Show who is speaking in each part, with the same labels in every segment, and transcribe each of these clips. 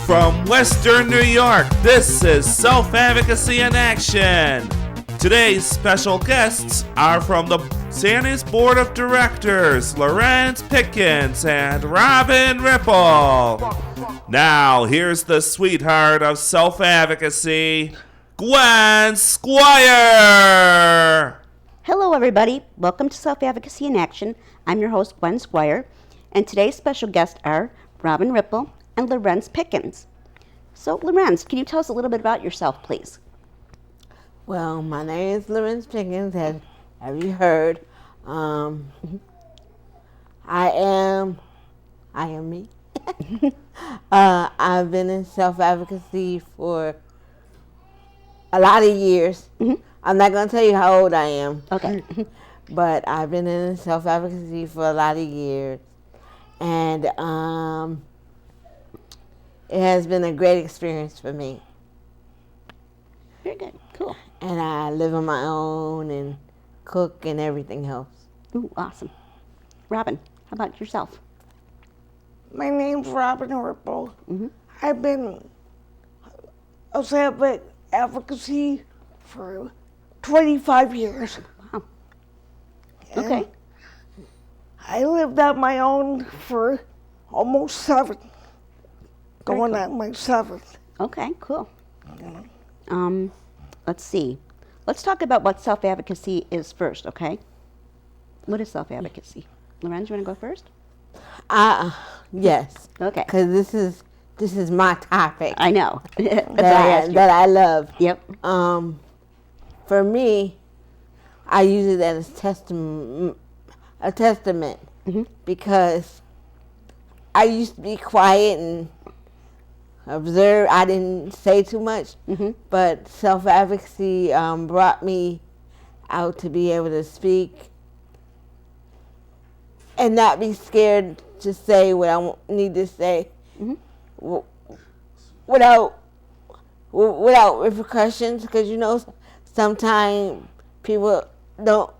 Speaker 1: From Western New York, this is Self Advocacy in Action. Today's special guests are from the SANYS Board of Directors, Larenz Pickens and Robin Ripple. Now, here's the sweetheart of Self Advocacy, Gwen Squire.
Speaker 2: Hello, everybody. Welcome to Self Advocacy in Action. I'm your host, Gwen Squire, and today's special guests are Robin Ripple and Larenz Pickens. So, Larenz, can you tell us a little bit about yourself, please?
Speaker 3: Well, my name is Larenz Pickens, as have you heard. I am me. I've been in self-advocacy for a lot of years. I'm not going to tell you how old I am.
Speaker 2: Okay.
Speaker 3: But I've been in self-advocacy for a lot of years. And it has been a great experience for me.
Speaker 2: Very good. Cool.
Speaker 3: And I live on my own and cook and everything else.
Speaker 2: Ooh, awesome. Robin, how about yourself?
Speaker 4: My name's Robin Ripple. I've been a self advocacy for 25 years.
Speaker 2: Wow.
Speaker 4: And
Speaker 2: Okay.
Speaker 4: I lived on my own for almost 7. Going
Speaker 2: cool.
Speaker 4: on my 7th.
Speaker 2: Okay, cool. Let's see. Let's talk about what self-advocacy is first, okay? What is self-advocacy? Larenz, you want to go first?
Speaker 3: Yes.
Speaker 2: Okay.
Speaker 3: Because this is my topic
Speaker 2: I know. That's why I asked you.
Speaker 3: that I love.
Speaker 2: Yep.
Speaker 3: For me, I use it as a testament because I used to be quiet and observe. I didn't say too much, but self-advocacy brought me out to be able to speak and not be scared to say what I need to say without repercussions. Because sometimes people don't.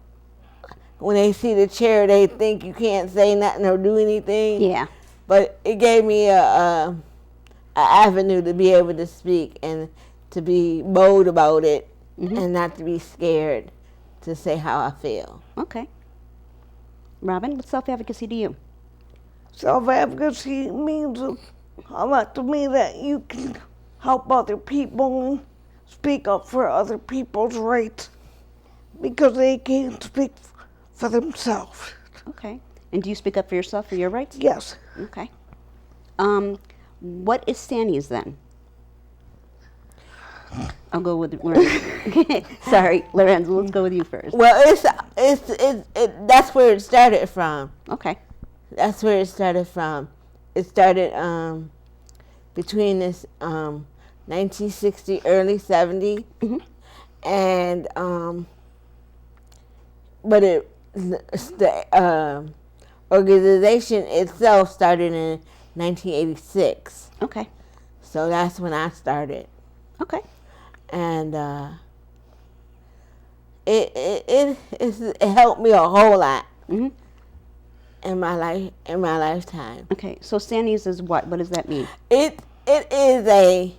Speaker 3: When they see the chair, they think you can't say nothing or do anything.
Speaker 2: Yeah.
Speaker 3: But it gave me a avenue to be able to speak and to be bold about it and not to be scared to say how I feel.
Speaker 2: Okay. Robin, what's self-advocacy to you?
Speaker 4: Self-advocacy means a lot to me that you can help other people and speak up for other people's rights because they can't speak for themselves.
Speaker 2: Okay. And do you speak up for yourself for your rights?
Speaker 4: Yes.
Speaker 2: Okay. What is SANYS then? I'll go with Larenz. Sorry, Larenz, let's go with you first.
Speaker 3: Well, that's where it started from.
Speaker 2: Okay.
Speaker 3: That's where it started from. It started between this 1960, early 70, and but the organization itself started in 1986.
Speaker 2: Okay.
Speaker 3: So that's when I started,
Speaker 2: Okay.
Speaker 3: and it helped me a whole lot in my lifetime.
Speaker 2: Okay. So SANYS is what? What does that mean?
Speaker 3: It is a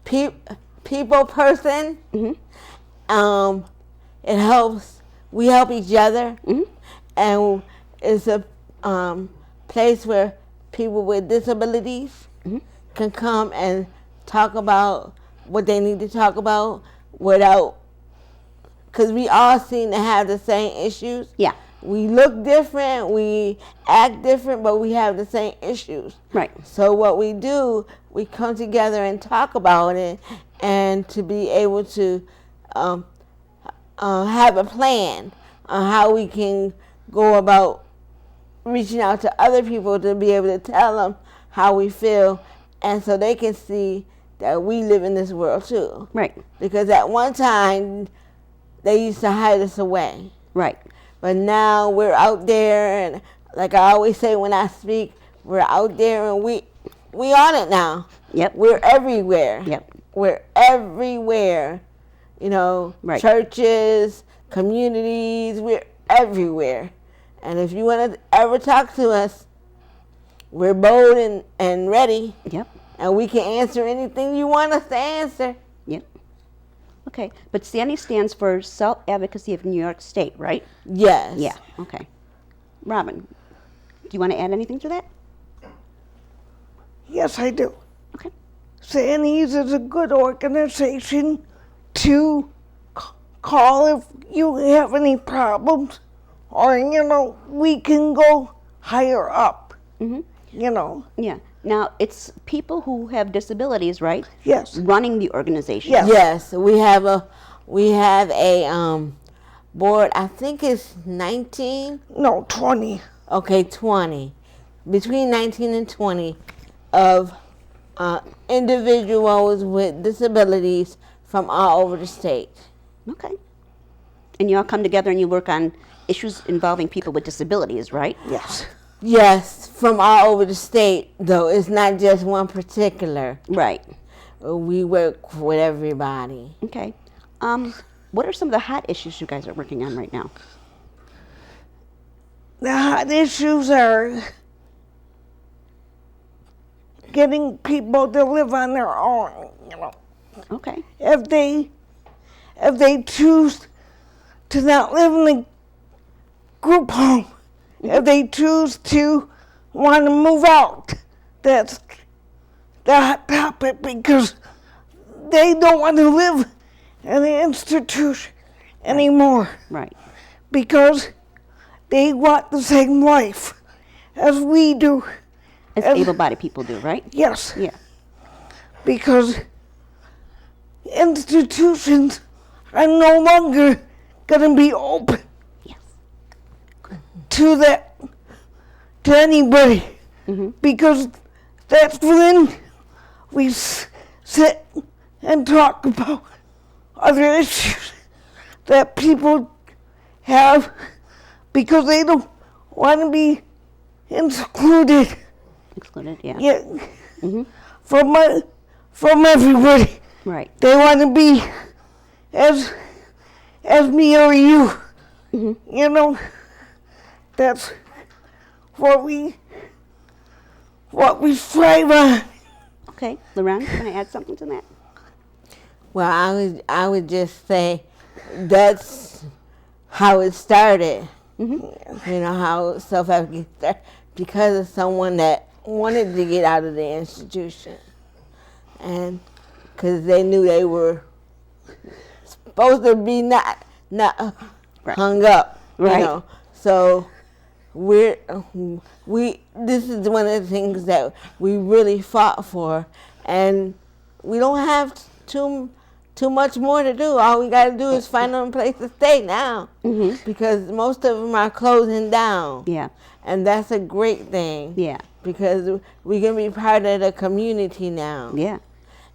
Speaker 3: people person. It helps. We help each other, and it's a place where people with disabilities can come and talk about what they need to talk about without, because we all seem to have the same issues.
Speaker 2: Yeah.
Speaker 3: We look different, we act different, but we have the same issues.
Speaker 2: Right.
Speaker 3: So what we do, we come together and talk about it, and to be able to have a plan on how we can go about reaching out to other people to be able to tell them how we feel, and so they can see that we live in this world too.
Speaker 2: Right.
Speaker 3: Because at one time, they used to hide us away.
Speaker 2: Right.
Speaker 3: But now we're out there, and like I always say when I speak, we're out there and we on it now.
Speaker 2: Yep.
Speaker 3: We're everywhere.
Speaker 2: Yep.
Speaker 3: We're everywhere.
Speaker 2: Right.
Speaker 3: Churches, communities, we're everywhere. And if you want to ever talk to us, we're bold and ready,
Speaker 2: Yep.
Speaker 3: and we can answer anything you want us to answer.
Speaker 2: Yep. Okay. But SANYS stands for Self Advocacy of New York State, right?
Speaker 3: Yes.
Speaker 2: Yeah. Okay. Robin, do you want to add anything to that?
Speaker 4: Yes, I do.
Speaker 2: Okay.
Speaker 4: SANYS is a good organization to call if you have any problems, or, we can go higher up,
Speaker 2: Yeah. Now, it's people who have disabilities, right?
Speaker 4: Yes.
Speaker 2: Running the organization.
Speaker 4: Yes.
Speaker 3: Yes, we have a board. I think it's 19.
Speaker 4: No, 20.
Speaker 3: Okay, 20. Between 19 and 20 of individuals with disabilities from all over the state.
Speaker 2: Okay. And you all come together and you work on issues involving people with disabilities, right?
Speaker 4: Yes.
Speaker 3: Yes, from all over the state, though. It's not just one particular.
Speaker 2: Right.
Speaker 3: We work with everybody.
Speaker 2: Okay. What are some of the hot issues you guys are working on right now?
Speaker 4: The hot issues are getting people to live on their own,
Speaker 2: Okay.
Speaker 4: If they choose to not live in a group home, if they choose to want to move out, that's the hot topic, because they don't want to live in the institution anymore,
Speaker 2: Right.
Speaker 4: because they want the same life as we do.
Speaker 2: As
Speaker 4: And-
Speaker 2: able-bodied people do, right?
Speaker 4: Yes,
Speaker 2: Yeah.
Speaker 4: because institutions are no longer going to be open
Speaker 2: Yes.
Speaker 4: to anybody, because that's when we sit and talk about other issues that people have, because they don't want to be excluded
Speaker 2: Excluded, yeah.
Speaker 4: from everybody.
Speaker 2: Right.
Speaker 4: They want to be as me or you. That's what we strive on.
Speaker 2: Okay. Larenz, can I add something to that?
Speaker 3: Well, I would just say that's how it started. How self-advocacy started, because of someone that wanted to get out of the institution, and because they knew they were supposed to be not
Speaker 2: Right.
Speaker 3: hung up,
Speaker 2: Right.
Speaker 3: So this is one of the things that we really fought for, and we don't have too much more to do. All we got to do is find them a place to stay now, because most of them are closing down.
Speaker 2: Yeah.
Speaker 3: And that's a great thing.
Speaker 2: Yeah.
Speaker 3: Because we can be part of the community now.
Speaker 2: Yeah.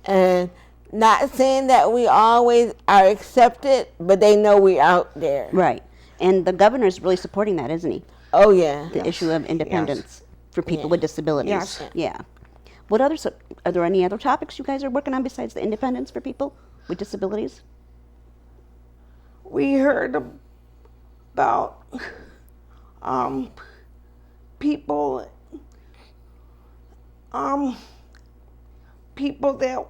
Speaker 3: And not saying that we always are accepted, but they know we're out there.
Speaker 2: Right. And the governor's really supporting that, isn't he?
Speaker 3: Oh, yeah.
Speaker 2: The issue of independence for people with disabilities.
Speaker 4: Yes.
Speaker 2: Yeah. What others, are there any other topics you guys are working on besides the independence for people with disabilities?
Speaker 4: We heard about people that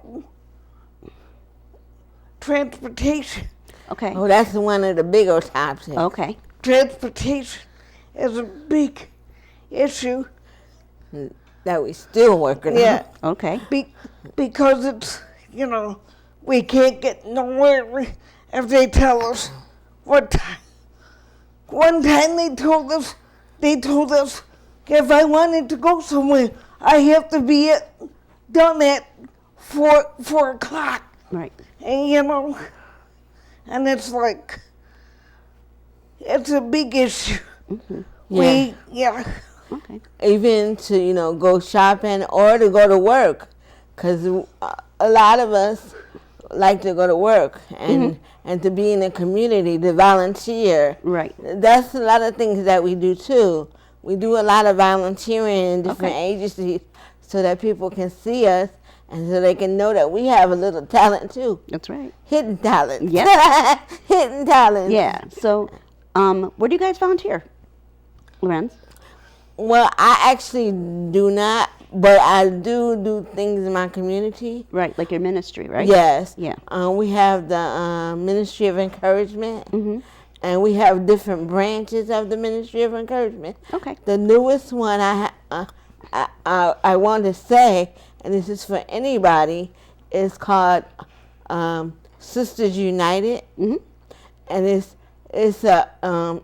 Speaker 4: transportation.
Speaker 2: Okay.
Speaker 3: Oh, that's one of the bigger topics.
Speaker 2: Okay.
Speaker 4: Transportation is a big issue.
Speaker 3: That we still working on.
Speaker 4: Yeah,
Speaker 2: Okay.
Speaker 4: because it's, we can't get nowhere if they tell us what time. One time they told us if I wanted to go somewhere, I have to be done at 4 o'clock.
Speaker 2: Right.
Speaker 4: And, and it's like, it's a big issue.
Speaker 3: Yeah.
Speaker 2: Okay.
Speaker 3: Even to, go shopping or to go to work. Because a lot of us like to go to work and to be in the community, to volunteer.
Speaker 2: Right.
Speaker 3: That's a lot of things that we do too. We do a lot of volunteering in different agencies so that people can see us and so they can know that we have a little talent too.
Speaker 2: That's right.
Speaker 3: Hidden talent.
Speaker 2: Yep.
Speaker 3: Hidden talent.
Speaker 2: Yeah. So, where do you guys volunteer, Larenz?
Speaker 3: Well, I actually do not, but I do things in my community.
Speaker 2: Right, like your ministry, right?
Speaker 3: Yes.
Speaker 2: Yeah.
Speaker 3: We have the Ministry of Encouragement, and we have different branches of the Ministry of Encouragement.
Speaker 2: Okay.
Speaker 3: The newest one I want to say, and this is for anybody, is called Sisters United, and it's a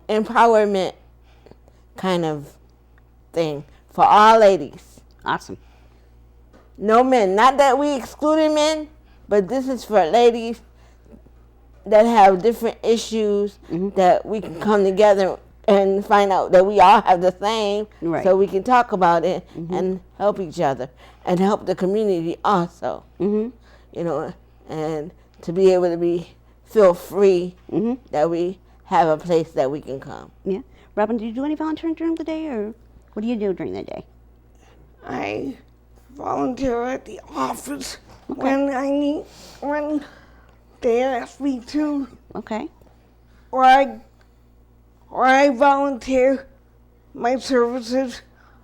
Speaker 3: empowerment kind of thing for all ladies.
Speaker 2: Awesome.
Speaker 3: No men. Not that we excluded men, but this is for ladies that have different issues that we can come together and find out that we all have the same,
Speaker 2: Right.
Speaker 3: so we can talk about it and help each other and help the community also. You know, and to be able to feel free that we have a place that we can come.
Speaker 2: Yeah. Robin, do you do any volunteering during the day, or what do you do during the day?
Speaker 4: I volunteer at the office when they ask me to,
Speaker 2: Okay.
Speaker 4: or I volunteer my services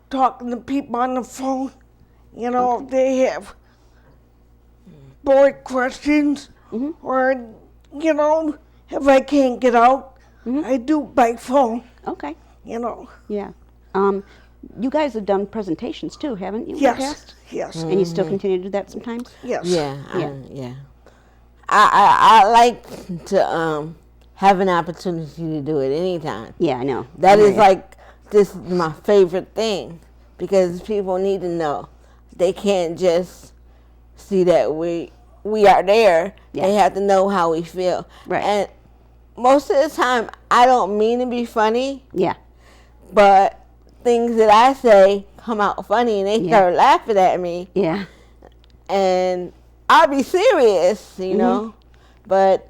Speaker 4: talking to people on the phone. You know, if they have board questions, or, you know, if I can't get out, I do by phone,
Speaker 2: Okay.
Speaker 4: you know.
Speaker 2: Yeah. You guys have done presentations too, haven't you? in the
Speaker 4: Yes,
Speaker 2: past?
Speaker 4: yes,
Speaker 2: And you still continue to do that sometimes?
Speaker 4: yes.
Speaker 3: Yeah,
Speaker 2: Yeah.
Speaker 3: yeah. I like to have an opportunity to do it anytime.
Speaker 2: Yeah, I know.
Speaker 3: That is
Speaker 2: Yeah.
Speaker 3: like, this is my favorite thing, because people need to know. They can't just see that we are there.
Speaker 2: Yeah.
Speaker 3: They have to know how we feel.
Speaker 2: Right.
Speaker 3: And most of the time, I don't mean to be funny,
Speaker 2: Yeah.
Speaker 3: but things that I say come out funny, and they start laughing at me.
Speaker 2: Yeah.
Speaker 3: And I'll be serious, you know, but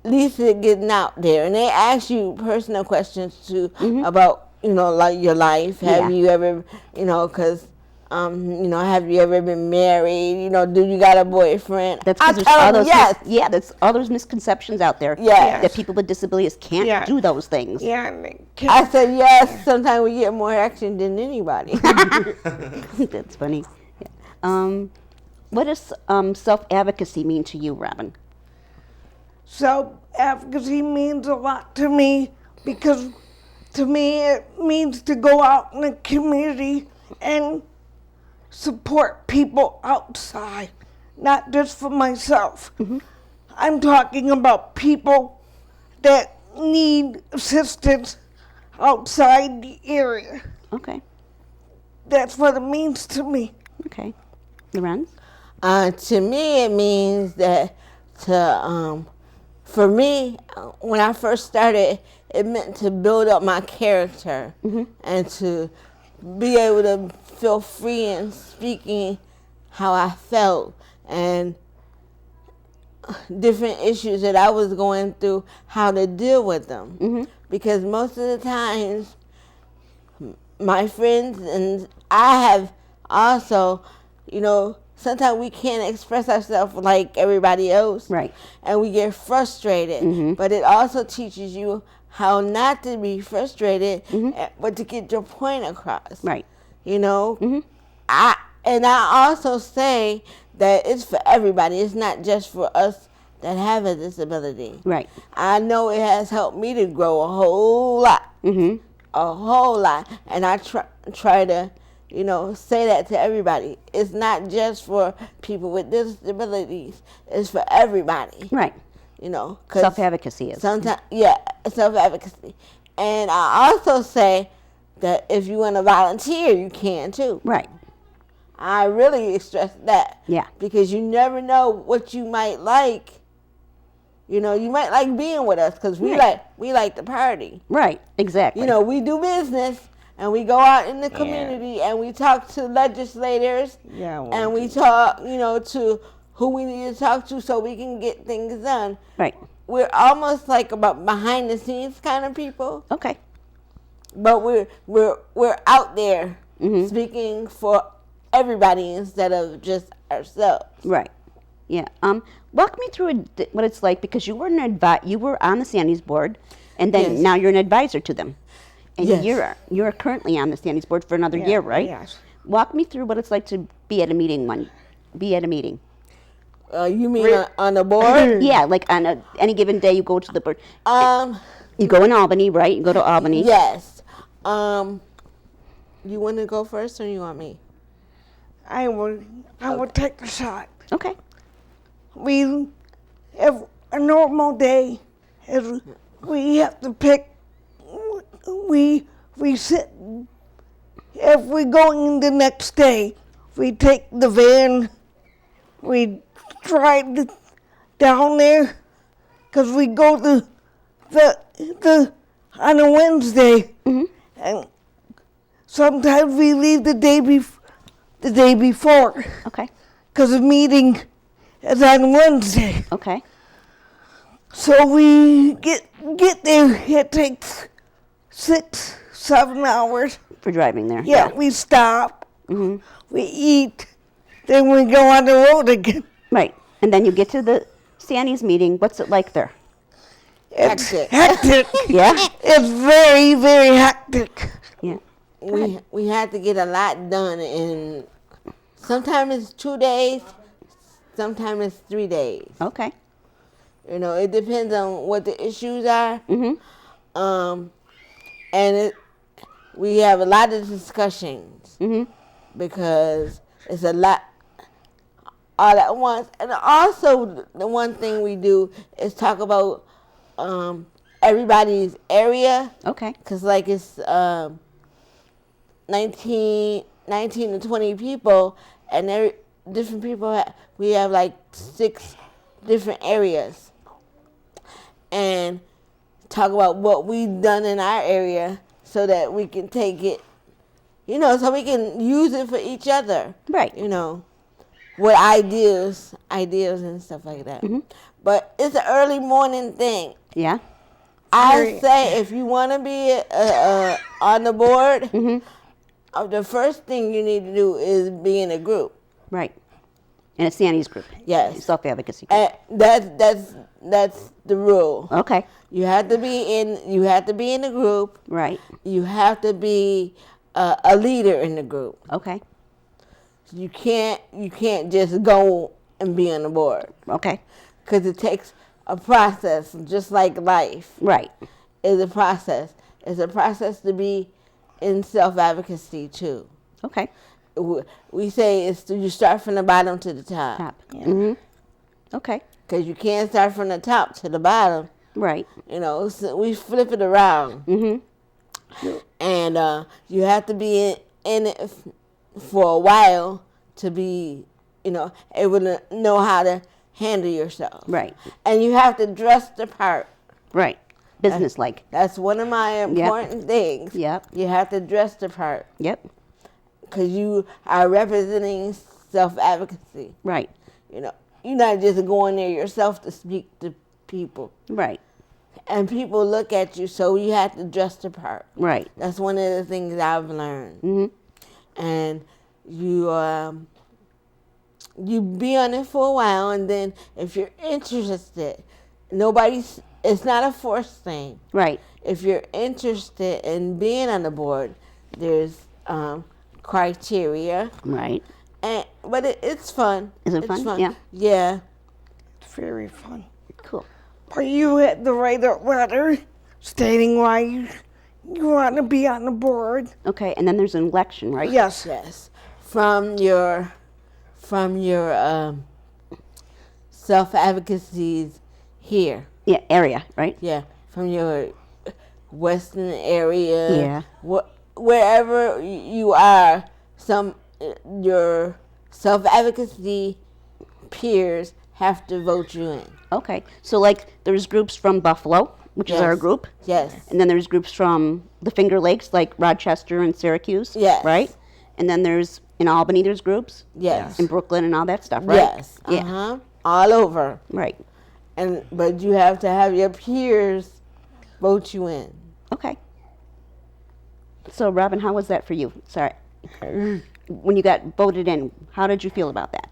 Speaker 3: at least it's getting out there. And they ask you personal questions too about, you know, like your life. Have you ever, you know, because, you know, have you ever been married? You know, do you got a boyfriend?
Speaker 2: That's
Speaker 3: I
Speaker 2: because
Speaker 3: tell
Speaker 2: all
Speaker 3: them
Speaker 2: those
Speaker 3: yes.
Speaker 2: that's all those misconceptions out there.
Speaker 3: Yes.
Speaker 2: That people with disabilities can't
Speaker 4: Yeah.
Speaker 2: do those things.
Speaker 4: Yeah, and they
Speaker 3: I said yes. Sometimes we get more action than anybody.
Speaker 2: That's funny. Yeah. What does self-advocacy mean to you, Robin?
Speaker 4: self-advocacy means a lot to me, because to me it means to go out in the community and support people outside, not just for myself. I'm talking about people that need assistance outside the area.
Speaker 2: Okay.
Speaker 4: That's what it means to me.
Speaker 2: Okay. Larenz?
Speaker 3: To me, it means that for me, when I first started, it meant to build up my character and to be able to feel free in speaking how I felt and different issues that I was going through, how to deal with them. Because most of the times, my friends and I have also, you know, sometimes we can't express ourselves like everybody else.
Speaker 2: Right.
Speaker 3: And we get frustrated. But it also teaches you how not to be frustrated, but to get your point across.
Speaker 2: Right.
Speaker 3: You know? I also say that it's for everybody. It's not just for us that have a disability.
Speaker 2: Right.
Speaker 3: I know it has helped me to grow a whole lot. A whole lot. And I try to, you know, say that to everybody. It's not just for people with disabilities. It's for everybody.
Speaker 2: Right.
Speaker 3: You know, 'cause
Speaker 2: Self-advocacy is.
Speaker 3: sometimes, self-advocacy. And I also say that if you want to volunteer, you can too.
Speaker 2: Right.
Speaker 3: I really stress that.
Speaker 2: Yeah.
Speaker 3: Because you never know what you might like. You know, you might like being with us because we like to party.
Speaker 2: Right. Exactly.
Speaker 3: You know, we do business and we go out in the community and we talk to legislators and we talk, you know, to who we need to talk to so we can get things done.
Speaker 2: Right.
Speaker 3: We're almost like about behind the scenes kind of people,
Speaker 2: Okay.
Speaker 3: but we're out there speaking for everybody instead of just ourselves.
Speaker 2: Right. Yeah. Walk me through what it's like, because you were you were on the SANYS board, and then
Speaker 3: Yes.
Speaker 2: now you're an advisor to them. And
Speaker 3: Yes.
Speaker 2: you're currently on the SANYS board for another year, right?
Speaker 4: Yes.
Speaker 2: Walk me through what it's like to be at a meeting.
Speaker 3: You mean on the board?
Speaker 2: Yeah, like on any given day you go to the board. You go in Albany, right? You go to Albany.
Speaker 3: Yes. You want to go first, or you want me?
Speaker 4: I would take the shot.
Speaker 2: Okay.
Speaker 4: If a normal day is we have to pick. We sit. If we go in the next day, we take the van. We drive down there, cause we go to the on a Wednesday, and sometimes we leave the day before,
Speaker 2: Okay.
Speaker 4: cause the meeting is on Wednesday.
Speaker 2: Okay.
Speaker 4: So we get there. It takes 6-7 hours.
Speaker 2: For driving there.
Speaker 4: Yeah, we stop. We eat. Then we go on the road again.
Speaker 2: Right. And then you get to the SANYS meeting. What's it like there?
Speaker 4: It's
Speaker 3: Hectic.
Speaker 4: hectic.
Speaker 2: Yeah?
Speaker 4: It's very, very hectic.
Speaker 2: Yeah.
Speaker 3: We had to get a lot done in. Sometimes it's 2 days. Sometimes it's 3 days.
Speaker 2: Okay.
Speaker 3: You know, it depends on what the issues are. And we have a lot of discussions because it's a lot all at once. And also, the one thing we do is talk about everybody's area,
Speaker 2: Okay.
Speaker 3: because like it's 19 to 20 people, and different people. We have like 6 different areas, and talk about what we've done in our area so that we can take it, you know, so we can use it for each other.
Speaker 2: Right.
Speaker 3: You know, with ideas and stuff like that. But it's an early morning thing.
Speaker 2: Yeah.
Speaker 3: I say if you want to be on the board, the first thing you need to do is be in a group.
Speaker 2: Right. And it's SANYS group.
Speaker 3: Yes.
Speaker 2: Self Advocacy group.
Speaker 3: And that's the rule.
Speaker 2: Okay.
Speaker 3: You have to be in a group.
Speaker 2: Right.
Speaker 3: You have to be a leader in the group.
Speaker 2: Okay.
Speaker 3: You can't just go and be on the board,
Speaker 2: Okay.
Speaker 3: because it takes a process, just like life
Speaker 2: Right.
Speaker 3: is a process. It's a process to be in self-advocacy too.
Speaker 2: Okay.
Speaker 3: We say you start from the bottom to the top.
Speaker 2: Top. Okay.
Speaker 3: Because you can't start from the top to the bottom.
Speaker 2: Right.
Speaker 3: You know, so we flip it around. And you have to be in it for a while to be, you know, able to know how to handle yourself.
Speaker 2: Right.
Speaker 3: And you have to dress the part.
Speaker 2: Right. Business like.
Speaker 3: That's one of my important things.
Speaker 2: Yep.
Speaker 3: You have to dress the part,
Speaker 2: Yep.
Speaker 3: because you are representing self-advocacy.
Speaker 2: Right.
Speaker 3: You know, you're not just going there yourself to speak to people.
Speaker 2: Right.
Speaker 3: And people look at you, so you have to dress the part.
Speaker 2: Right.
Speaker 3: That's one of the things I've learned. And you be on it for a while, and then if you're interested, it's not a forced thing.
Speaker 2: Right.
Speaker 3: If you're interested in being on the board, there's criteria.
Speaker 2: Right.
Speaker 3: But it's fun.
Speaker 2: Is it
Speaker 3: It's
Speaker 2: fun? Yeah.
Speaker 3: Yeah.
Speaker 4: It's very fun.
Speaker 2: Cool.
Speaker 4: But you had to write a letter stating why you want to be on the board.
Speaker 2: Okay. And then there's an election, right?
Speaker 4: Yes.
Speaker 3: Yes. From your self-advocacies here.
Speaker 2: Yeah. Area. Right.
Speaker 3: Yeah. From your western area.
Speaker 2: Yeah.
Speaker 3: Wherever you are, your self-advocacy peers have to vote you in.
Speaker 2: Okay. So like there's groups from Buffalo, which is our
Speaker 3: Yes.
Speaker 2: group.
Speaker 3: Yes.
Speaker 2: And then there's groups from the Finger Lakes, like Rochester and Syracuse.
Speaker 3: Yes.
Speaker 2: Right? And then there's, in Albany, there's groups.
Speaker 3: Yes.
Speaker 2: In Brooklyn and all that stuff, right?
Speaker 3: Yes.
Speaker 2: Yeah.
Speaker 3: All over.
Speaker 2: Right.
Speaker 3: But you have to have your peers vote you in.
Speaker 2: Okay. So, Robin, how was that for you? Sorry. When you got voted in, how did you feel about that?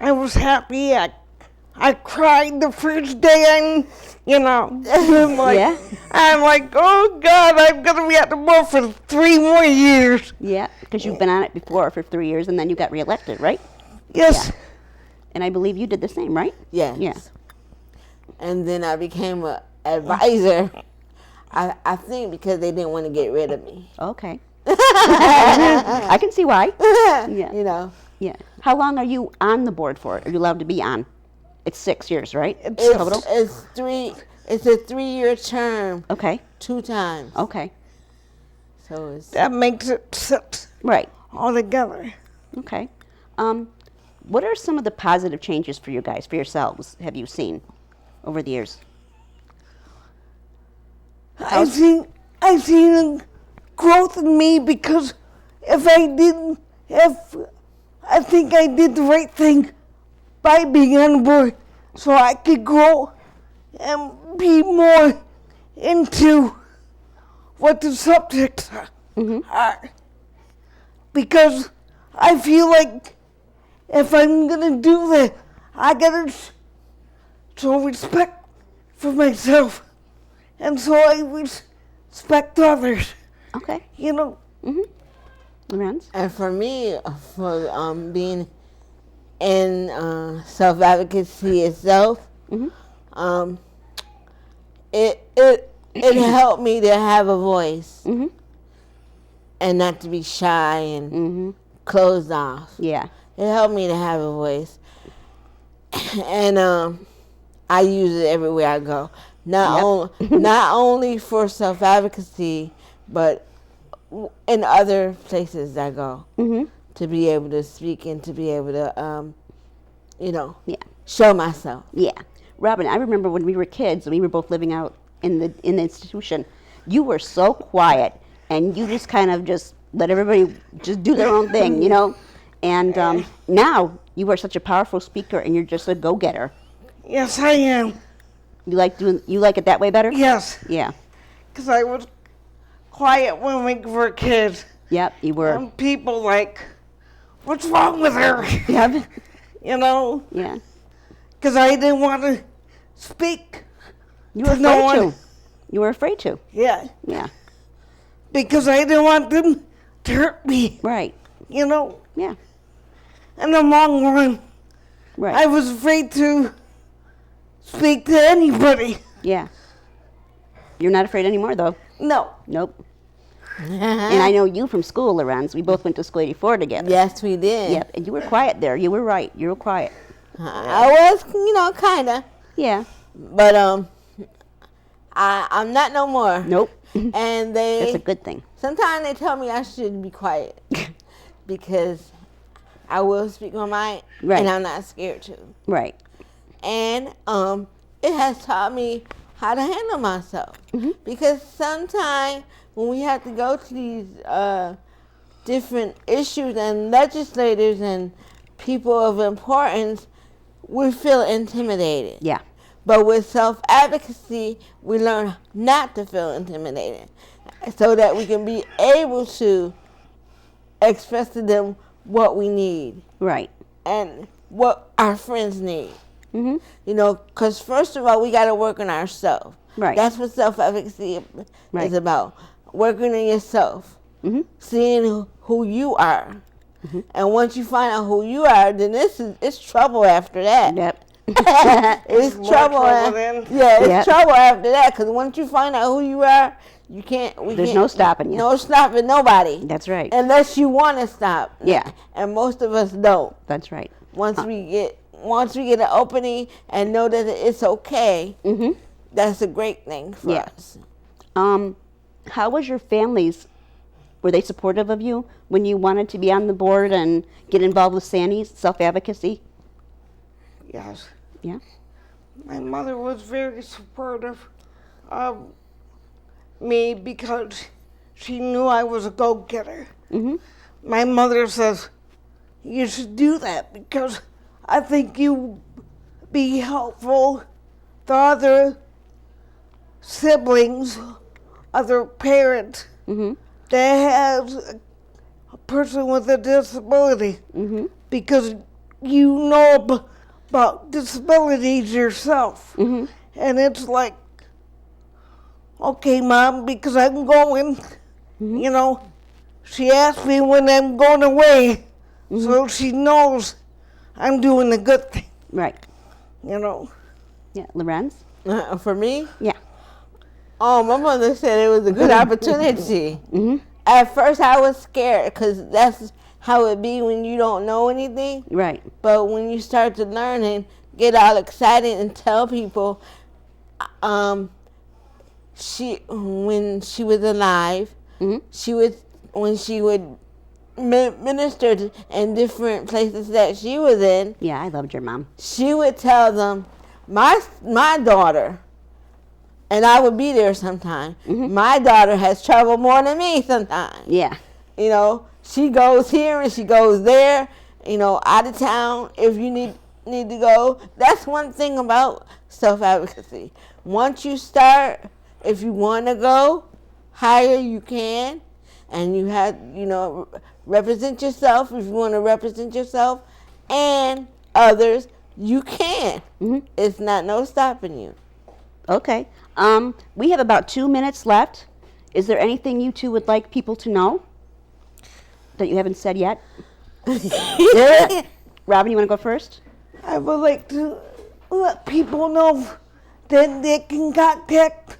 Speaker 4: I was happy. I cried the first day, and I'm like,
Speaker 2: Yeah?
Speaker 4: I'm like, oh God, I'm gonna be on the board for 3 more years.
Speaker 2: Yeah, because you've been on it before for 3 years, and then you got reelected, right?
Speaker 4: Yes.
Speaker 2: Yeah. And I believe you did the same, right?
Speaker 3: Yes.
Speaker 2: Yeah.
Speaker 3: And then I became an advisor. I think because they didn't want to get rid of me.
Speaker 2: Okay. I can see why. Yeah.
Speaker 3: You know.
Speaker 2: Yeah. How long are you on the board for? Are you allowed to be on? It's 6 years, right? Total?
Speaker 3: It's a 3-year term.
Speaker 2: Okay.
Speaker 3: 2 times.
Speaker 2: Okay.
Speaker 3: So it's
Speaker 4: That makes it 6
Speaker 2: Right.
Speaker 4: altogether.
Speaker 2: Okay. What are some of the positive changes for you guys, for yourselves, have you seen over the years?
Speaker 4: I've seen growth in me because if I think I did the right thing by being on the board, so I could grow and be more into what the subjects are. Because I feel like if I'm gonna do that, I gotta show respect for myself, and so I respect others.
Speaker 2: Okay.
Speaker 4: You know.
Speaker 2: Larenz?
Speaker 3: and for me, for being in self advocacy itself, it helped me to have a voice and not to be shy and closed off.
Speaker 2: Yeah.
Speaker 3: It helped me to have a voice, and I use it everywhere I go. Not only for self advocacy, but in other places I go, to be able to speak and to be able to, show myself.
Speaker 2: Yeah. Robin, I remember when we were kids and we were both living out in the institution, you were so quiet and you just kind of just let everybody just do their own thing, you know? And now you are such a powerful speaker and you're just a go-getter.
Speaker 4: Yes, I am.
Speaker 2: You like it that way better?
Speaker 4: Yes,
Speaker 2: Yeah.
Speaker 4: because I was quiet when we were kids.
Speaker 2: Yep, you were.
Speaker 4: And people like, what's wrong with her?
Speaker 2: Yep.
Speaker 4: You know,
Speaker 2: Yeah.
Speaker 4: because I didn't want to speak.
Speaker 2: You were
Speaker 4: No
Speaker 2: afraid
Speaker 4: one-
Speaker 2: to. You were afraid to.
Speaker 4: Yeah,
Speaker 2: Yeah.
Speaker 4: because I didn't want them to hurt me.
Speaker 2: Right.
Speaker 4: You know,
Speaker 2: Yeah.
Speaker 4: in the long run,
Speaker 2: Right.
Speaker 4: I was afraid to speak to anybody.
Speaker 2: Yeah. You're not afraid anymore, though.
Speaker 4: No.
Speaker 2: Nope. And I know you from school, Larenz. We both went to school 84 together.
Speaker 3: Yes, we did.
Speaker 2: Yep. And you were quiet there. You were right. You were quiet.
Speaker 3: I was, kind of.
Speaker 2: Yeah.
Speaker 3: But I'm not no more.
Speaker 2: Nope.
Speaker 3: And
Speaker 2: That's a good thing.
Speaker 3: sometimes they tell me I should be quiet because I will speak my mind,
Speaker 2: Right.
Speaker 3: and I'm not scared to.
Speaker 2: Right.
Speaker 3: And it has taught me how to handle myself, because sometimes when we have to go to these different issues and legislators and people of importance, we feel intimidated.
Speaker 2: Yeah.
Speaker 3: But with self-advocacy, we learn not to feel intimidated so that we can be able to express to them what we need
Speaker 2: Right.
Speaker 3: and what our friends need.
Speaker 2: Mhm.
Speaker 3: Because first of all, we got to work on ourselves.
Speaker 2: Right.
Speaker 3: That's what self-advocacy
Speaker 2: Right.
Speaker 3: is about, working on yourself, seeing who you are. And once you find out who you are, then it's trouble after that.
Speaker 2: Yep.
Speaker 3: It's
Speaker 4: More
Speaker 3: trouble.
Speaker 4: trouble then?
Speaker 3: Yeah, it's
Speaker 2: Yep.
Speaker 3: trouble after that. Because once you find out who you are, we
Speaker 2: There's
Speaker 3: can't,
Speaker 2: no stopping you.
Speaker 3: No stopping nobody.
Speaker 2: That's right.
Speaker 3: Unless you want to stop.
Speaker 2: Yeah.
Speaker 3: And most of us don't.
Speaker 2: That's right.
Speaker 3: Once we get an opening and know that it's okay, that's a great thing for
Speaker 2: Yeah.
Speaker 3: us.
Speaker 2: How was your families? Were they supportive of you when you wanted to be on the board and get involved with SANYS, Self Advocacy?
Speaker 4: Yes.
Speaker 2: Yeah.
Speaker 4: My mother was very supportive of me because she knew I was a go-getter. My mother says, you should do that because I think you be helpful to other siblings, other parents that has a person with a disability because you know about disabilities yourself. And it's like, okay, Mom, because I'm going You know, she asks me when I'm going away, so she knows I'm doing a good thing,
Speaker 2: Right.
Speaker 4: you know.
Speaker 2: Yeah, Larenz?
Speaker 3: For me?
Speaker 2: Yeah.
Speaker 3: Oh, my mother said it was a good opportunity. At first, I was scared because that's how it be when you don't know anything.
Speaker 2: Right.
Speaker 3: But when you start to learn and get all excited and tell people, when she was alive, when she would minister in different places that she was in,
Speaker 2: Yeah, I loved your mom.
Speaker 3: she would tell them, my daughter, and I would be there sometime. My daughter has traveled more than me sometimes.
Speaker 2: Yeah.
Speaker 3: You know, she goes here and she goes there, you know, out of town if you need to go. That's one thing about self-advocacy. Once you start, if you want to go higher, you can. And you have, you know, represent yourself if you want to represent yourself and others, you can. It's not no stopping you.
Speaker 2: Okay. We have about 2 minutes left. Is there anything you two would like people to know that you haven't said yet? Robin, you want to go first?
Speaker 4: I would like to let people know that they can contact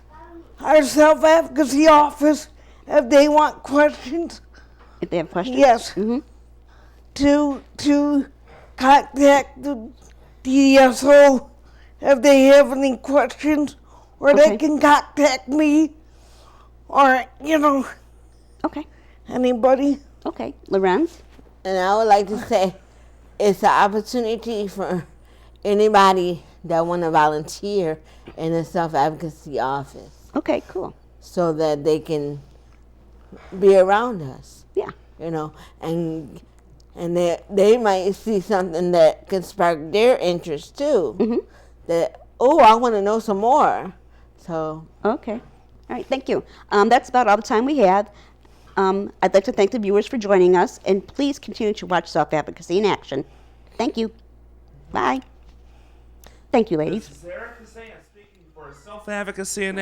Speaker 4: our self-advocacy office if they want questions.
Speaker 2: If they have questions?
Speaker 4: Yes. To contact the DSO if they have any questions, or
Speaker 2: Okay.
Speaker 4: they can contact me, or, you know,
Speaker 2: Okay.
Speaker 4: anybody.
Speaker 2: Okay. Larenz?
Speaker 3: And I would like to say it's an opportunity for anybody that want to volunteer in a self-advocacy office
Speaker 2: Okay, cool.
Speaker 3: so that they can be around us,
Speaker 2: Yeah.
Speaker 3: you know, and they might see something that can spark their interest too. That, oh, I want to know some more. So,
Speaker 2: Okay. All right, thank you. That's about all the time we have. I'd like to thank the viewers for joining us, and please continue to watch Self Advocacy in Action. Thank you. Bye. Thank you, ladies.
Speaker 1: This is Eric Hussein speaking for Self Advocacy in